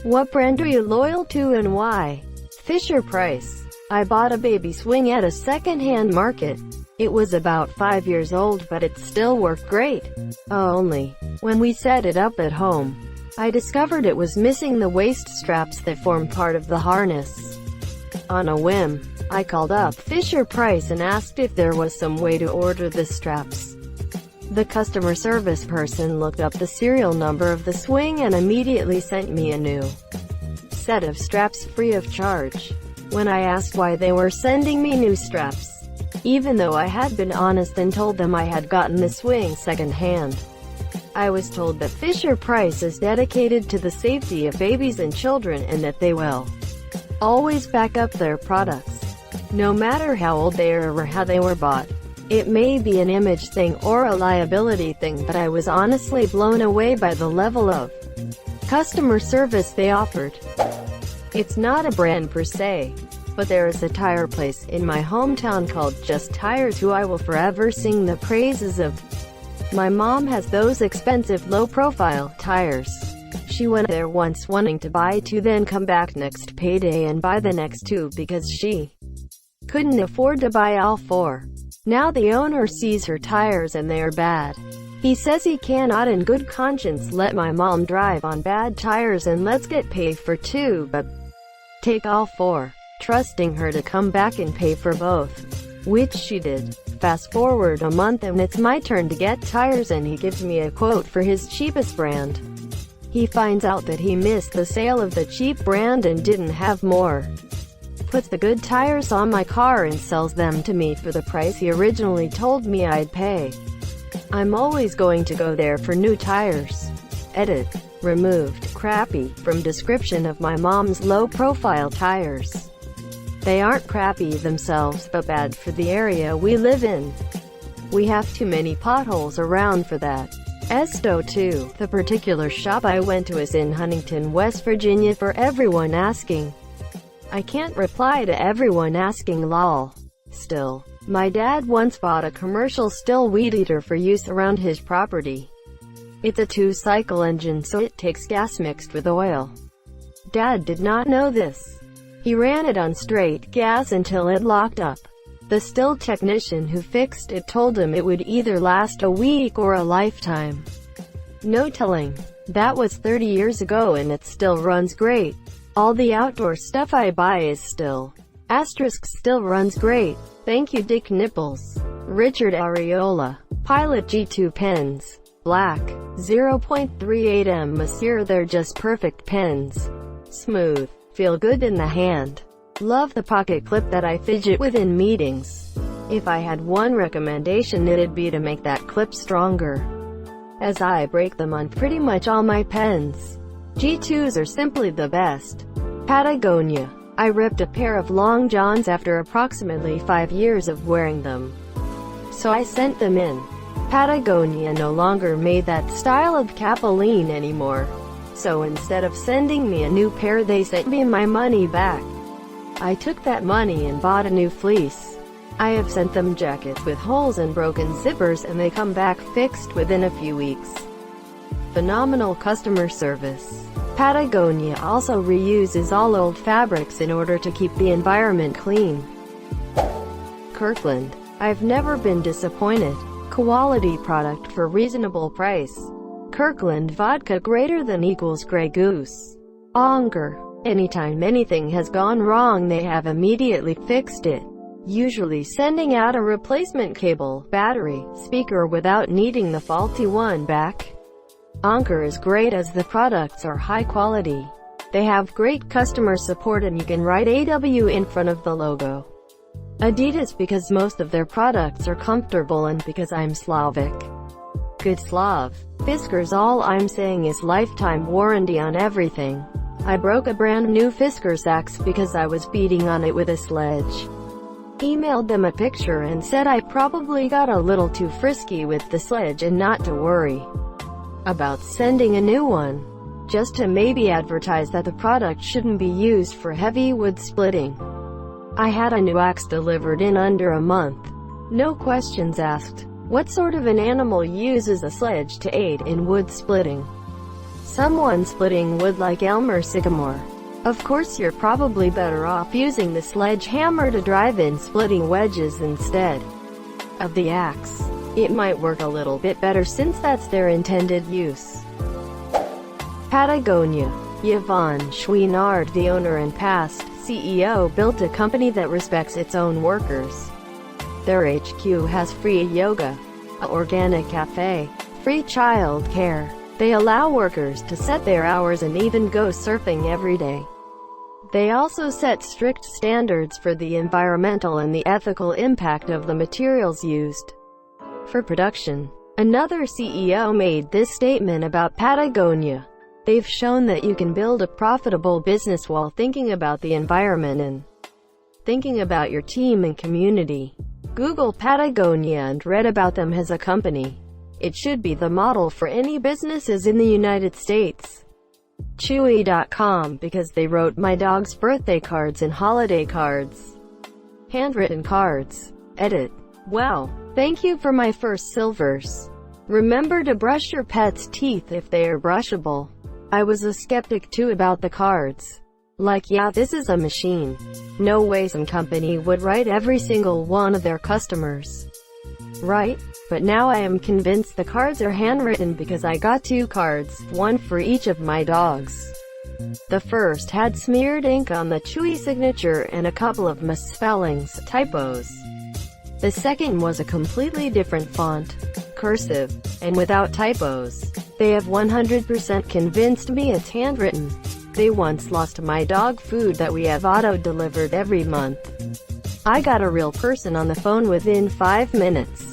What brand are you loyal to and why? Fisher-Price. I bought a baby swing at a second-hand market. It was about 5 years old, but it still worked great. Only, when we set it up at home, I discovered it was missing the waist straps that form part of the harness. On a whim, I called up Fisher-Price and asked if there was some way to order the straps. The customer service person looked up the serial number of the swing and immediately sent me a new set of straps free of charge. When I asked why they were sending me new straps, even though I had been honest and told them I had gotten the swing second-hand, I was told that Fisher-Price is dedicated to the safety of babies and children and that they will always back up their products, no matter how old they are or how they were bought. It may be an image thing or a liability thing, but I was honestly blown away by the level of customer service they offered. It's not a brand per se, but there is a tire place in my hometown called Just Tires who I will forever sing the praises of. My mom has those expensive low-profile tires. She went there once wanting to buy 2, then come back next payday and buy the next 2 because she couldn't afford to buy all 4. Now the owner sees her tires and they are bad. He says he cannot in good conscience let my mom drive on bad tires and let's get paid for 2 but take all 4, trusting her to come back and pay for both, which she did. Fast forward a month and it's my turn to get tires and he gives me a quote for his cheapest brand. He finds out that he missed the sale of the cheap brand and didn't have more. Puts the good tires on my car and sells them to me for the price he originally told me I'd pay. I'm always going to go there for new tires. Edit. Removed. Crappy from description of my mom's low-profile tires. They aren't crappy themselves, but bad for the area we live in. We have too many potholes around for that. Esto 2. The particular shop I went to is in Huntington, West Virginia. For everyone asking, I can't reply to everyone asking lol. Still, my dad once bought a commercial still weed eater for use around his property. It's a 2-cycle engine, so it takes gas mixed with oil. Dad did not know this. He ran it on straight gas until it locked up. The still technician who fixed it told him it would either last a week or a lifetime. No telling. That was 30 years ago and it still runs great. All the outdoor stuff I buy is still. Still runs great. Thank you Dick Nipples. Richard Areola. Pilot G2 pens. Black. 0.38 m. Monsieur, they're just perfect pens. Smooth. Feel good in the hand. Love the pocket clip that I fidget with in meetings. If I had one recommendation, it'd be to make that clip stronger, as I break them on pretty much all my pens. G2s are simply the best. Patagonia. I ripped a pair of long johns after approximately 5 years of wearing them, so I sent them in. Patagonia no longer made that style of capeline anymore, so instead of sending me a new pair, they sent me my money back. I took that money and bought a new fleece. I have sent them jackets with holes and broken zippers and they come back fixed within a few weeks. Phenomenal customer service. Patagonia also reuses all old fabrics in order to keep the environment clean. Kirkland. I've never been disappointed. Quality product for reasonable price. Kirkland vodka > Grey Goose. Onger. Anytime anything has gone wrong, they have immediately fixed it, usually sending out a replacement cable, battery, speaker without needing the faulty one back. Onger is great as the products are high quality. They have great customer support and you can write AW in front of the logo. Adidas because most of their products are comfortable and because I'm Slavic. Good Slav. Fiskars. All I'm saying is lifetime warranty on everything. I broke a brand new Fiskars axe because I was beating on it with a sledge. Emailed them a picture and said I probably got a little too frisky with the sledge and not to worry about sending a new one, just to maybe advertise that the product shouldn't be used for heavy wood splitting. I had a new axe delivered in under a month. No questions asked. What sort of an animal uses a sledge to aid in wood splitting? someone splitting wood like elm or sycamore. Of course you're probably better off using the sledgehammer to drive in splitting wedges instead of the axe. It might work a little bit better since that's their intended use. Patagonia. Yvonne Chouinard, the owner and past CEO, built a company that respects its own workers. Their HQ has free yoga, an organic cafe, free child care. They allow workers to set their hours and even go surfing every day. They also set strict standards for the environmental and the ethical impact of the materials used for production. Another CEO made this statement about Patagonia: "They've shown that you can build a profitable business while thinking about the environment and thinking about your team and community." Google Patagonia and read about them as a company. It should be the model for any businesses in the United States. Chewy.com, because they wrote my dog's birthday cards and holiday cards. Handwritten cards. Edit. Wow. Thank you for my first silvers. Remember to brush your pet's teeth if they are brushable. I was a skeptic too about the cards. Like, yeah, this is a machine. No way some company would write every single one of their customers. Right? But now I am convinced the cards are handwritten because I got 2 cards, one for each of my dogs. The first had smeared ink on the Chewy signature and a couple of misspellings, typos. The second was a completely different font, cursive, and without typos. They have 100% convinced me it's handwritten. They once lost my dog food that we have auto-delivered every month. I got a real person on the phone within 5 minutes.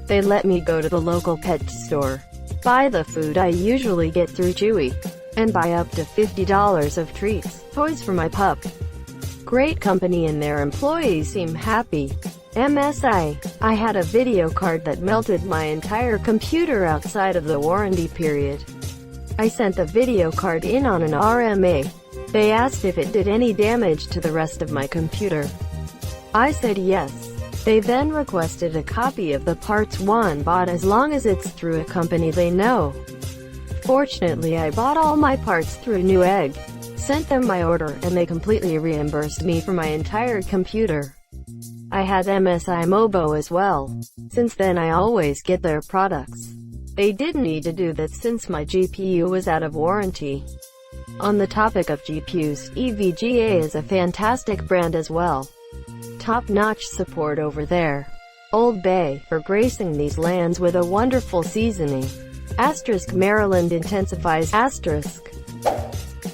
They let me go to the local pet store, buy the food I usually get through Chewy, and buy up to $50 of treats, toys for my pup. Great company and their employees seem happy. MSI. I had a video card that melted my entire computer outside of the warranty period. I sent the video card in on an RMA. They asked if it did any damage to the rest of my computer. I said yes. They then requested a copy of the parts one bought as long as it's through a company they know. Fortunately, I bought all my parts through Newegg, sent them my order, and they completely reimbursed me for my entire computer. I had MSI Mobo as well. Since then I always get their products. They didn't need to do that since my GPU was out of warranty. On the topic of GPUs, EVGA is a fantastic brand as well. Top-notch support over there. Old Bay, for gracing these lands with a wonderful seasoning. Asterisk Maryland intensifies asterisk.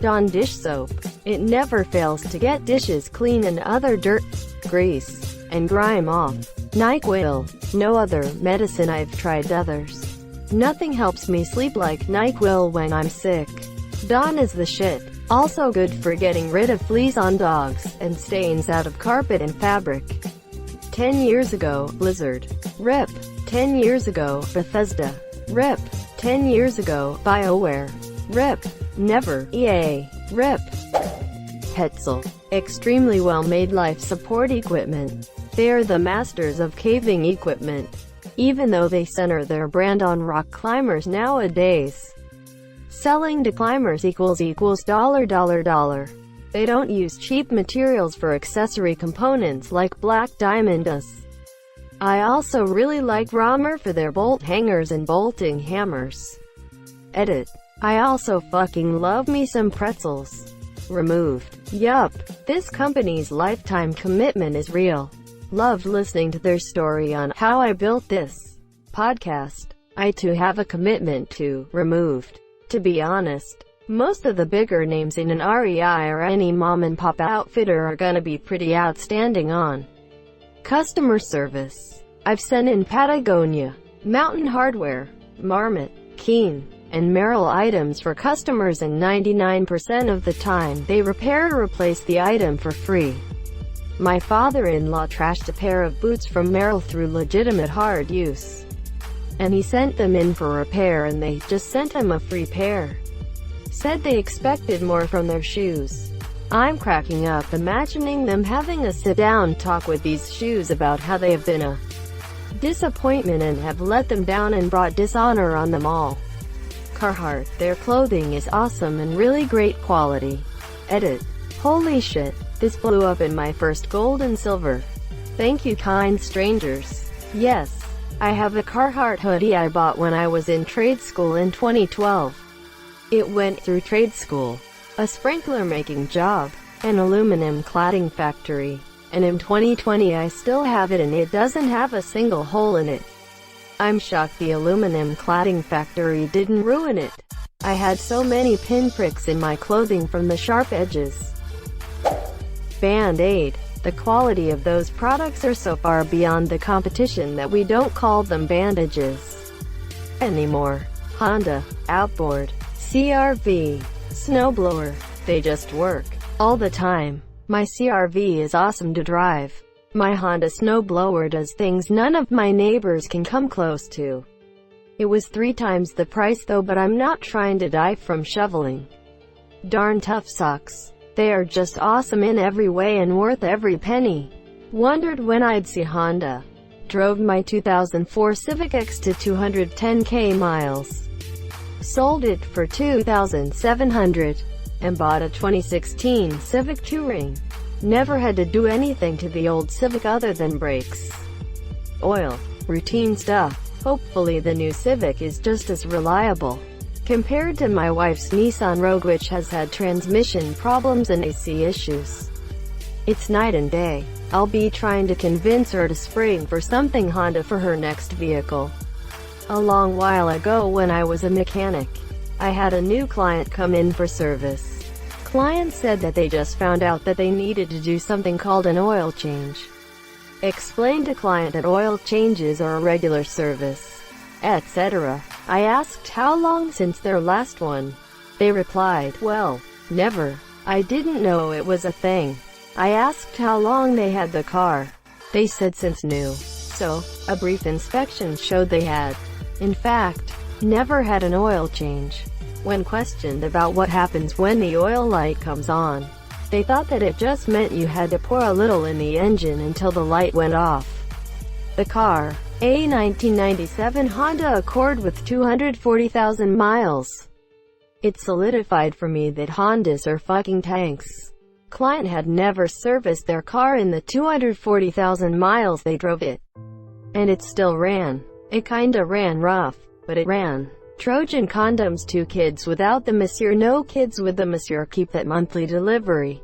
Dawn dish soap. It never fails to get dishes clean and other dirt, grease, and grime off. NyQuil. No other medicine I've tried others. Nothing helps me sleep like NyQuil when I'm sick. Dawn is the shit. Also good for getting rid of fleas on dogs, and stains out of carpet and fabric. 10 years ago, Blizzard. RIP. 10 years ago, Bethesda. RIP. 10 years ago, BioWare. RIP. Never. EA. RIP. Hetzel. Extremely well-made life support equipment. They are the masters of caving equipment, even though they center their brand on rock climbers nowadays. Selling to climbers equals $. They don't use cheap materials for accessory components like Black Diamond does. I also really like Romer for their bolt hangers and bolting hammers. Edit. I also fucking love me some pretzels. Removed. Yup. This company's lifetime commitment is real. Loved listening to their story on how I built this podcast. I too have a commitment to removed. To be honest, most of the bigger names in an REI or any mom-and-pop outfitter are gonna be pretty outstanding on customer service. I've sent in Patagonia, Mountain Hardwear, Marmot, Keen, and Merrill items for customers, and 99% of the time they repair or replace the item for free. My father-in-law trashed a pair of boots from Merrill through legitimate hard use, and he sent them in for repair and they just sent him a free pair. Said they expected more from their shoes. I'm cracking up imagining them having a sit-down talk with these shoes about how they have been a disappointment and have let them down and brought dishonor on them all. Carhartt. Their clothing is awesome and really great quality. Edit. Holy shit, this blew up in my first gold and silver. Thank you, kind strangers. Yes, I have a Carhartt hoodie I bought when I was in trade school in 2012. It went through trade school, a sprinkler making job, an aluminum cladding factory, and in 2020 I still have it and it doesn't have a single hole in it. I'm shocked the aluminum cladding factory didn't ruin it. I had so many pinpricks in my clothing from the sharp edges. Band-Aid. The quality of those products are so far beyond the competition that we don't call them bandages anymore. Honda, outboard, CRV, snowblower, they just work all the time. My CRV is awesome to drive. My Honda snowblower does things none of my neighbors can come close to. It was 3 times the price though, but I'm not trying to die from shoveling. Darn tough socks. They are just awesome in every way and worth every penny. Wondered when I'd see Honda. Drove my 2004 Civic X to 210k miles. Sold it for $2,700. And bought a 2016 Civic Touring. Never had to do anything to the old Civic other than brakes, oil, routine stuff. Hopefully the new Civic is just as reliable. Compared to my wife's Nissan Rogue, which has had transmission problems and AC issues. It's night and day. I'll be trying to convince her to spring for something Honda for her next vehicle. A long while ago when I was a mechanic, I had a new client come in for service. Client said that they just found out that they needed to do something called an oil change. Explained to client that oil changes are a regular service, etc. I asked how long since their last one. They replied, well, never. I didn't know it was a thing. I asked how long they had the car. They said since new. So, a brief inspection showed they had, in fact, never had an oil change. When questioned about what happens when the oil light comes on, they thought that it just meant you had to pour a little in the engine until the light went off. The car, a 1997 Honda Accord with 240,000 miles. It solidified for me that Hondas are fucking tanks. Client had never serviced their car in the 240,000 miles they drove it. And it still ran. It kinda ran rough, but it ran. Trojan condoms, 2 kids without the monsieur, no kids with the monsieur, keep that monthly delivery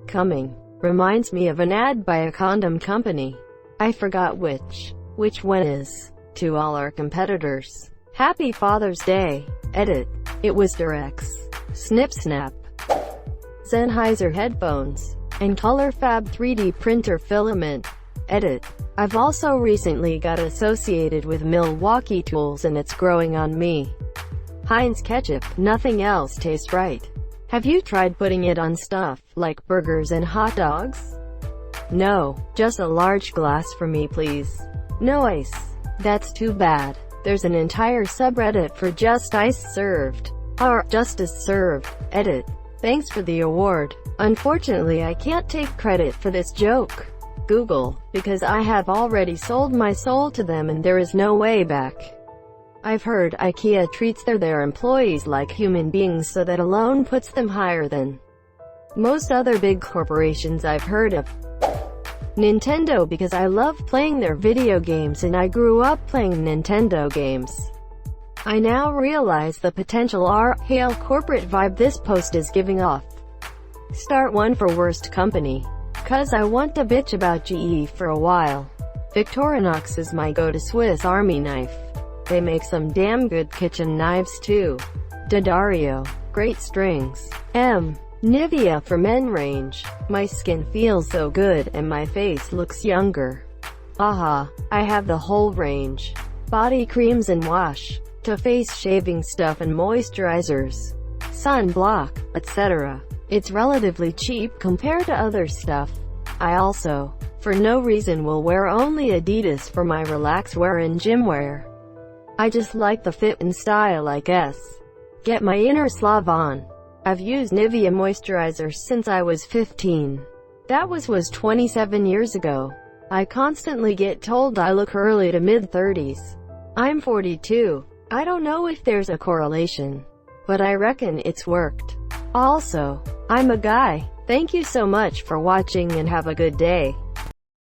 coming. Reminds me of an ad by a condom company. I forgot which one is. To all our competitors, Happy Father's Day. Edit. It was Durex, Snip Snap, Sennheiser headphones, and ColorFab 3D printer filament. Edit. I've also recently got associated with Milwaukee Tools and it's growing on me. Heinz ketchup, nothing else tastes right. Have you tried putting it on stuff, like burgers and hot dogs? No, just a large glass for me please. No ice. That's too bad. There's an entire subreddit for just ice served. Or, just as served. Edit. Thanks for the award. Unfortunately I can't take credit for this joke. Google, because I have already sold my soul to them and there is no way back. I've heard IKEA treats their employees like human beings, so that alone puts them higher than most other big corporations I've heard of. Nintendo, because I love playing their video games and I grew up playing Nintendo games. I now realize the potential hail corporate vibe this post is giving off. Start one for worst company. Cause I want to bitch about GE for a while. Victorinox is my go-to Swiss Army knife. They make some damn good kitchen knives too. Daddario, great strings. Nivea for men range. My skin feels so good and my face looks younger. Aha, I have the whole range. Body creams and wash, to face shaving stuff and moisturizers, sunblock, etc. It's relatively cheap compared to other stuff. I also, for no reason, will wear only Adidas for my relax wear and gym wear. I just like the fit and style, I guess. Get my inner Slav on. I've used Nivea moisturizer since I was 15. That was 27 years ago. I constantly get told I look early to mid-30s. I'm 42. I don't know if there's a correlation, but I reckon it's worked. Also, I'm a guy. Thank you so much for watching and have a good day.